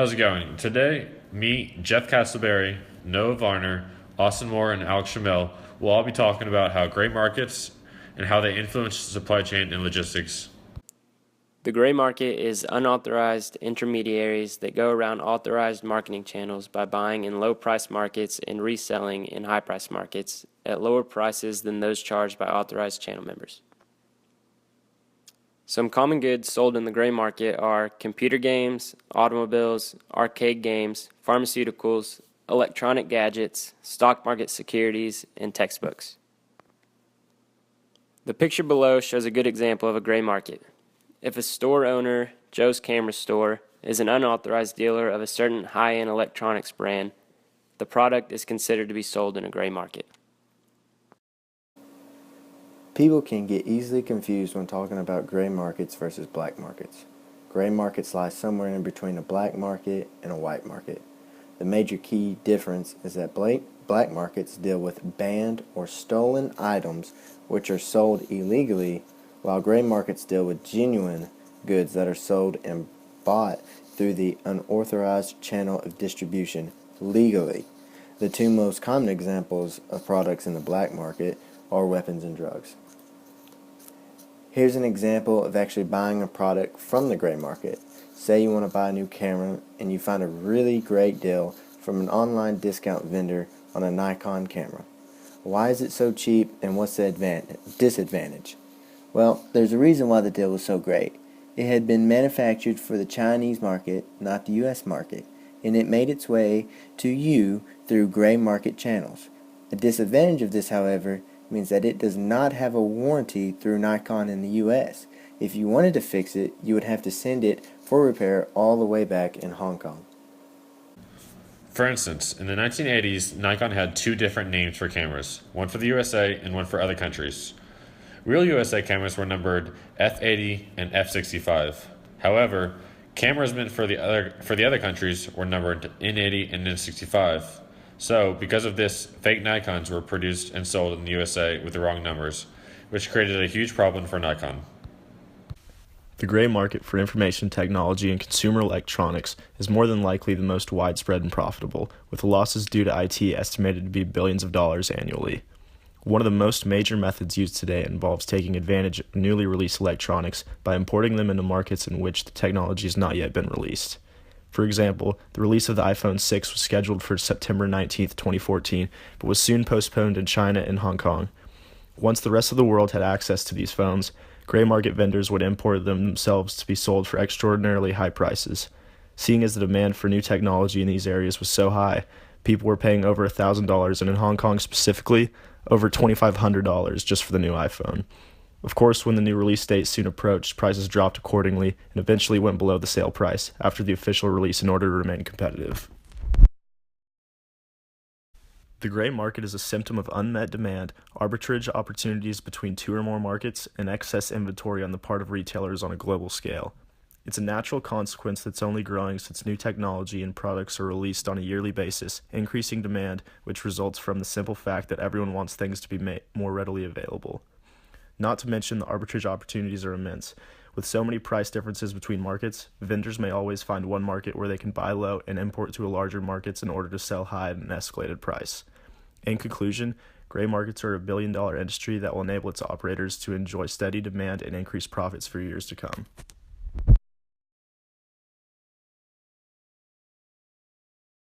How's it going? Today, me, Jeff Castleberry, Noah Varner, Austin Moore, and Alex Shamil will all be talking about how gray markets and how they influence the supply chain and logistics. The gray market is unauthorized intermediaries that go around authorized marketing channels by buying in low price markets and reselling in high price markets at lower prices than those charged by authorized channel members. Some common goods sold in the gray market are computer games, automobiles, arcade games, pharmaceuticals, electronic gadgets, stock market securities, and textbooks. The picture below shows a good example of a gray market. If a store owner, Joe's Camera Store, is an unauthorized dealer of a certain high-end electronics brand, the product is considered to be sold in a gray market. People can get easily confused when talking about gray markets versus black markets. Gray markets lie somewhere in between a black market and a white market. The major key difference is that black markets deal with banned or stolen items which are sold illegally, while gray markets deal with genuine goods that are sold and bought through the unauthorized channel of distribution legally. The two most common examples of products in the black market are weapons and drugs. Here's an example of actually buying a product from the gray market. Say you want to buy a new camera and you find a really great deal from an online discount vendor on a Nikon camera. Why is it so cheap and what's the disadvantage? Well, there's a reason why the deal was so great. It had been manufactured for the Chinese market, not the U.S. market, and it made its way to you through gray market channels. A disadvantage of this, however, means that it does not have a warranty through Nikon in the U.S. If you wanted to fix it, you would have to send it for repair all the way back in Hong Kong. For instance, in the 1980s, Nikon had two different names for cameras, one for the USA and one for other countries. Real USA cameras were numbered F80 and F65. However, cameras meant for the other countries were numbered N80 and N65. So, because of this, fake Nikons were produced and sold in the USA with the wrong numbers, which created a huge problem for Nikon. The gray market for information technology and consumer electronics is more than likely the most widespread and profitable, with losses due to IT estimated to be billions of dollars annually. One of the most major methods used today involves taking advantage of newly released electronics by importing them into markets in which the technology has not yet been released. For example, the release of the iPhone 6 was scheduled for September 19, 2014, but was soon postponed in China and Hong Kong. Once the rest of the world had access to these phones, gray market vendors would import them themselves to be sold for extraordinarily high prices. Seeing as the demand for new technology in these areas was so high, people were paying over $1,000, and in Hong Kong specifically, over $2,500 just for the new iPhone. Of course, when the new release date soon approached, prices dropped accordingly and eventually went below the sale price after the official release in order to remain competitive. The gray market is a symptom of unmet demand, arbitrage opportunities between two or more markets, and excess inventory on the part of retailers on a global scale. It's a natural consequence that's only growing since new technology and products are released on a yearly basis, increasing demand, which results from the simple fact that everyone wants things to be more readily available. Not to mention the arbitrage opportunities are immense. With so many price differences between markets, vendors may always find one market where they can buy low and import to a larger markets in order to sell high at an escalated price. In conclusion, gray markets are a billion-dollar industry that will enable its operators to enjoy steady demand and increase profits for years to come.